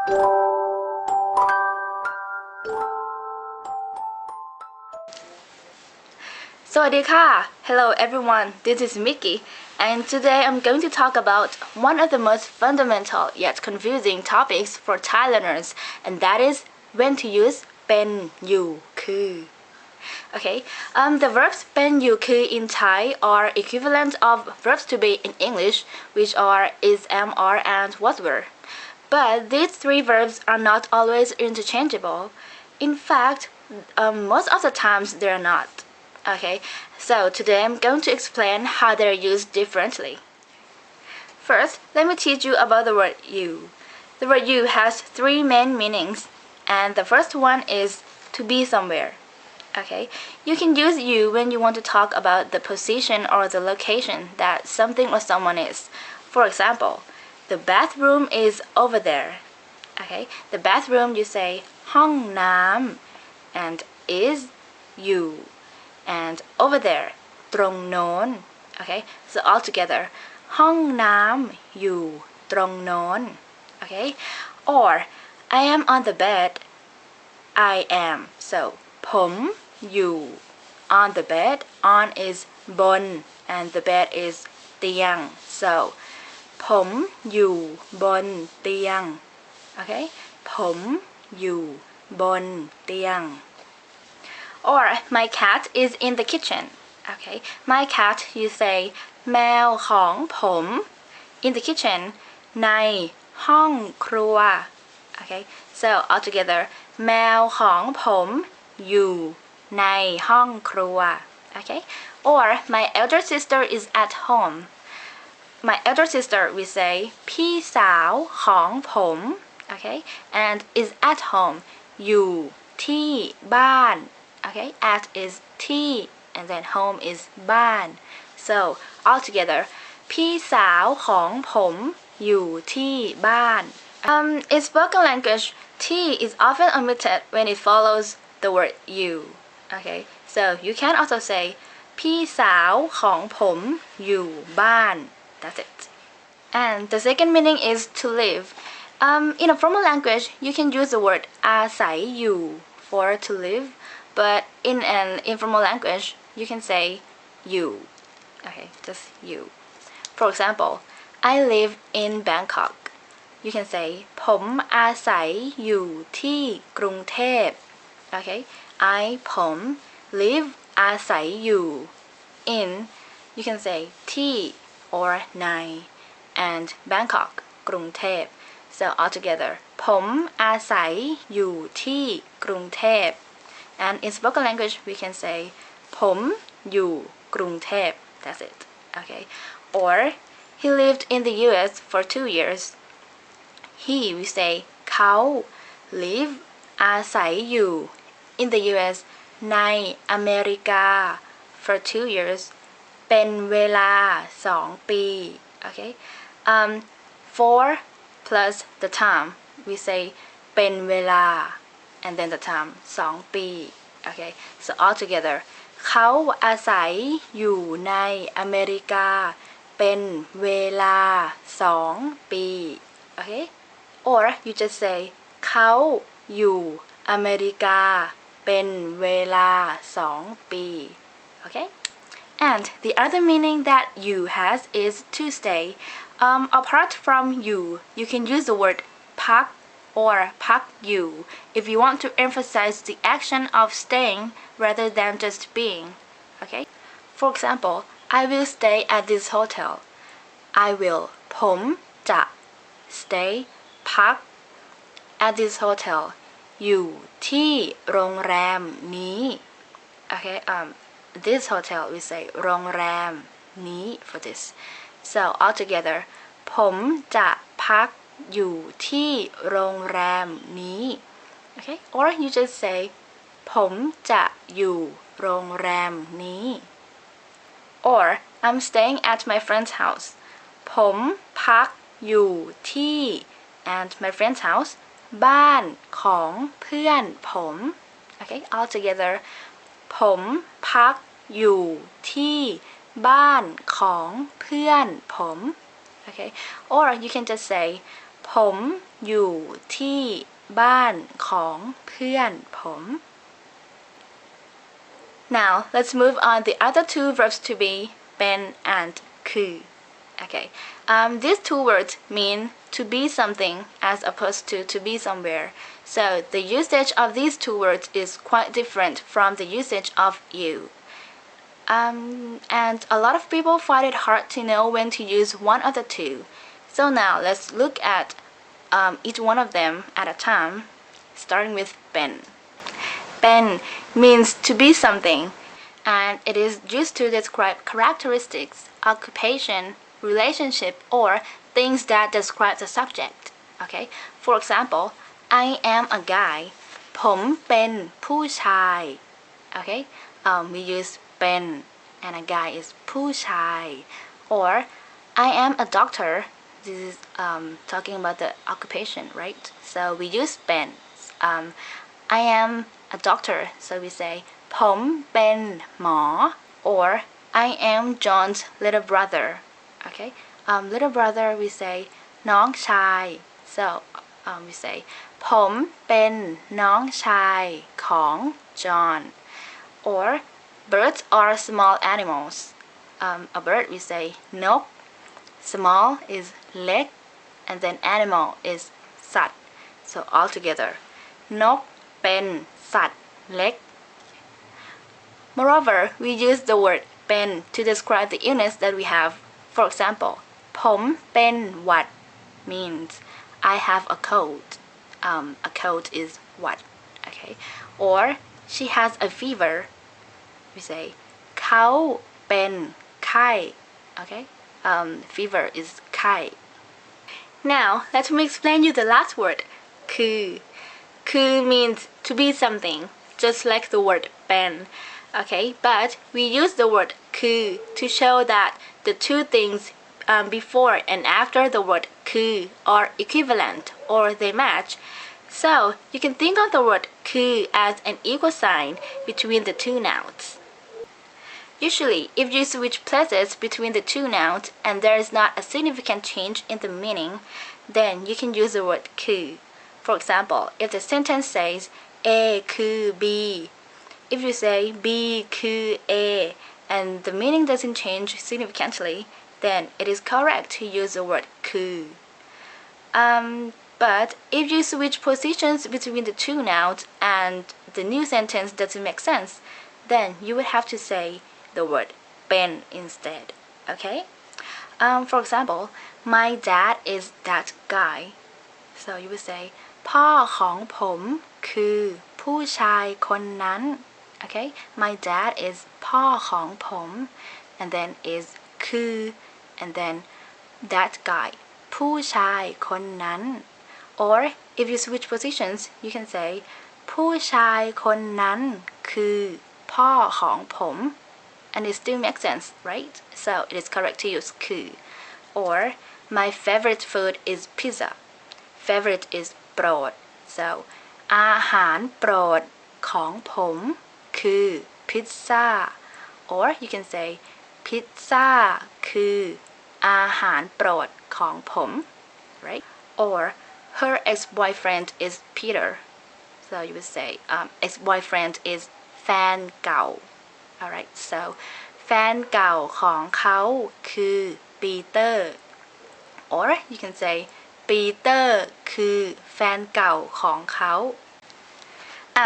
สวัสดีค่ะ Hello everyone, this is Miki, and today I'm going to talk about one of the most fundamental yet confusing topics for Thai learners, and that is when to use เป็นอยู่คือ Okay, the verbs เป็นอยู่คือ in Thai are equivalent of verbs to be in English, which are is, am, are, and was, were. But these three verbs are not always interchangeable. In fact, most of the times they are not. Okay, so today I'm going to explain how they're used differently. First, let me teach you about the word you. The word you has three main meanings, and the first one is to be somewhere. Okay, you can use you when you want to talk about the position or the location that something or someone is. For example, the bathroom is over there. Okay, the bathroom you say ห้องน้ำ and is you. And over there ตรงโน้น Okay, so all together ห้องน้ำอยู่ตรงโน้น Okay, or I am on the bed. I am, so ผมอยู่ on the bed. On is บน and the bed is เตียง so ผมอยู่บนเตียง Okay, ผมอยู่บนเตียง or my cat is in the kitchen. Okay, my cat you say แมวของผม in the kitchen ในห้องครัว Okay, so all together แมวของผมอยู่ในห้องครัว Okay, or my elder sister is at home. My elder sister we say พี่สาวของผม Okay, and is at home อยู่ที่บ้าน Okay, at is ที่ and then home is บ้าน so all together พี่สาวของผมอยู่ที่บ้าน in spoken language T is often omitted when it follows the word you. Okay, so you can also say พี่สาวของผมอยู่บ้าน. That's it. And the second meaning is to live. In a formal language, you can use the word อาศัยอยู่ for to live, but in an informal language, you can say you. Okay, just you. For example, I live in Bangkok. You can say ผมอาศัยอยู่ที่กรุงเทพ Okay, I ผม live อาศัยอยู่ in, you can say ที่ or ใน and Bangkok กรุงเทพ so all together ผมอาศัยอยู่ที่กรุงเทพ and in spoken language we can say ผมอยู่กรุงเทพ that's it. Okay, or he lived in the US for 2 years. He we say เขา live อาศัยอยู่ in the US ในอเมริกา for 2 years เป็นเวลา2 ปี Okay, for plus the time we say เป็นเวลา and then the time 2 ปี Okay, so all together เขาอาศัยอยู่ในอเมริกาเป็นเวลา2 ปี Okay, or you just say เขาอยู่อเมริกาเป็นเวลา2 ปี Okay, and the other meaning that you has is to stay. Apart from you can use the word พัก or พักอยู่ if you want to emphasize the action of staying rather than just being. Okay, for example, I will stay at this hotel. I will ผมจะ stay พัก at this hotel อยู่ที่โรงแรมนี้ Okay, this hotel we say โรงแรมนี้ for this. So all together ผมจะพักอยู่ที่โรงแรมนี้ Okay, or you just say ผมจะอยู่โรงแรมนี้ or I'm staying at my friend's house. ผมพักอยู่ที่ and my friend's house บ้านของเพื่อนผม Okay, all together ผมพักอยู่ที่บ้านของเพื่อนผม Okay, or you can just say ผม อยู่ที่บ้านของเพื่อนผม Now let's move on the other two verbs to be ben and khru. Okay, these two words mean to be something as opposed to be somewhere. So the usage of these two words is quite different from the usage of you. And a lot of people find it hard to know when to use one of the two. So now let's look at each one of them at a time, starting with ben. Ben means to be something, and it is used to describe characteristics, occupation, relationship, or things that describe the subject. Okay, for example, I am a guy. ผมเป็นผู้ชาย Okay, we use เป็น and a guy is ผู้ชาย or I am a doctor. This is talking about the occupation, right? So we use เป็น I am a doctor, so we say ผมเป็นหมอ or I am John's little brother. Okay, little brother we say น้องชาย so we say ผมเป็นน้องชายของ John. Or birds are small animals. A bird we say นก small is เล็ก and then animal is สัตว์ so all together นกเป็นสัตว์เล็ก Moreover, we use the word เป็น to describe the illness that we have. For example, ผมเป็นหวัด means I have a cold. A cold is หวัด okay. Or she has a fever. We say เขาเป็นไข้ okay. Fever is ไข้ Now let me explain you the last word คือ คือ means to be something, just like the word เป็น okay, but we use the word คือ to show that the two things before and after the word คือ are equivalent or they match. So you can think of the word คือ as an equal sign between the two nouns. Usually, if you switch places between the two nouns and there is not a significant change in the meaning, then you can use the word คือ For example, if the sentence says A คือ B, if you say B คือ A and the meaning doesn't change significantly, then it is correct to use the word คือ But if you switch positions between the two nouns and the new sentence doesn't make sense, then you would have to say the word เป็น instead. Okay? For example, my dad is that guy. So you would say พ่อของผมคือผู้ชายคนนั้น Okay? My dad is พ่อของผม and then is คือ and then that guy ผู้ชายคนนั้น Or if you switch positions, you can say ผู้ชายคนนั้นคือพ่อของผม and it still makes sense, right? So it is correct to use คือ Or my favorite food is pizza. Favorite is โปรด so อาหารโปรดของผมคือพิซซ่า or you can say พิซซ่าคืออาหารโปรดของผม right? Or her ex-boyfriend is Peter, so you would say ex-boyfriend is แฟนเก่า alright, so แฟนเก่าของเขาคือปีเตอร์ or you can say ปีเตอร์คือแฟนเก่าของเขา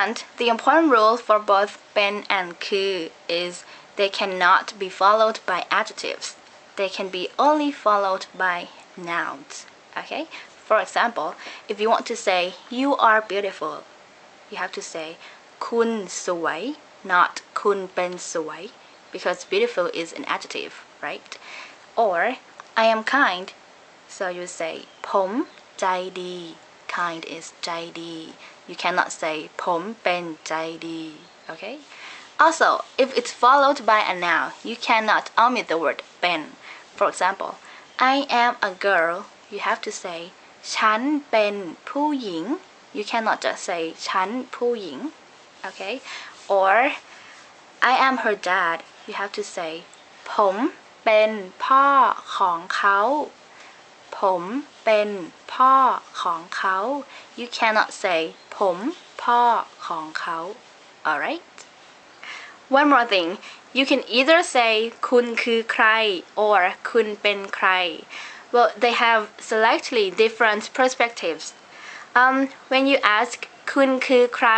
And the important rule for both เป็น and คือ is they cannot be followed by adjectives. They can be only followed by nouns. Okay? For example, if you want to say you are beautiful, you have to say คุณสวย not คุณเป็นสวย because beautiful is an adjective, right? Or I am kind, so you say ผมใจดี kind is ใจดี You cannot say ผมเป็นใจดี okay? Also, if it's followed by a noun, you cannot omit the word เป็น For example, I am a girl, you have to say ฉันเป็นผู้หญิง You cannot just say ฉันผู้หญิง okay? Or I am her dad, you have to say ผมเป็นพ่อของเขา ผ ผมเป็นพ่อของเขา you cannot say ผมพ่อของเขา alright one more thing you can either say คุณคือใคร or คุณเป็นใคร well they have slightly different perspectives when you ask คุณคือใคร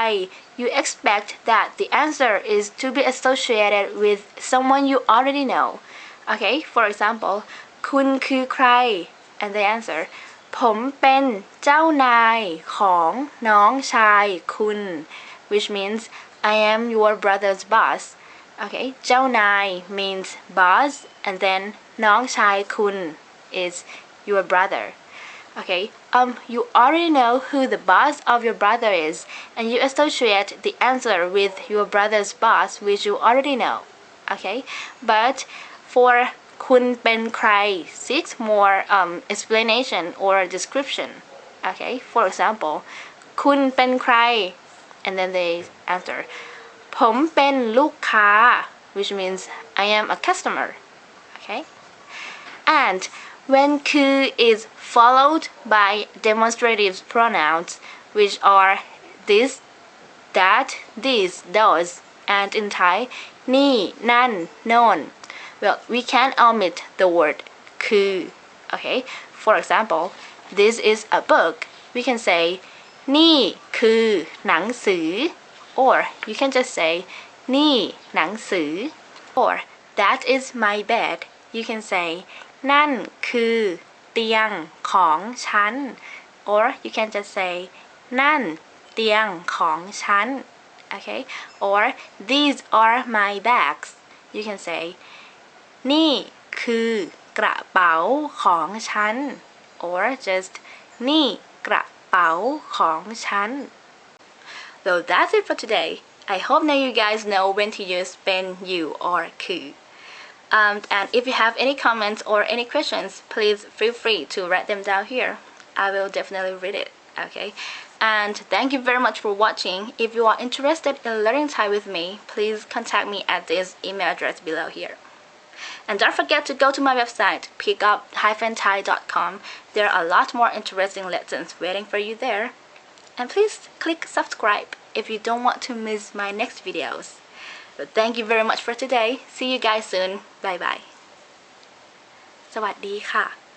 you expect that the answer is to be associated with someone you already know okay for example คุณคือใคร and they answer ผมเป็นเจ้านายของน้องชายคุณ which means I am your brother's boss okay เจ้านาย means boss and then น้องชายคุณ is your brother okay you already know who the boss of your brother is and you associate the answer with your brother's boss which you already know okay but for คุณเป็นใคร seeks more explanation or description okay for example คุณเป็นใคร and then they answer ผมเป็นลูกค้า which means I am a customer okay and when คือ is followed by demonstrative pronouns which are this that this those and in Thai นี่นั่นโน่นwell we can omit the word คือ okay for example this is a book we can say นี่คือหนังสือ or you can just say นี่หนังสือ or that is my bed you can say นั่นคือเตียงของฉัน or you can just say นั่นเตียงของฉัน okay or these are my bags you can say นี่คือกระเป๋าของฉัน or just นี่กระเป๋าของฉัน so that's it for today I hope now you guys know when to use เป็น you or คือand if you have any comments or any questions please feel free to write them down here I will definitely read it okay and thank you very much for watching if you are interested in learning Thai with me please contact me at this email address below here and don't forget to go to my website PickupThai.com there are a lot more interesting lessons waiting for you there and please click subscribe if you don't want to miss my next videos but thank you very much for today see you guys soon bye bye สวัสดีค่ะ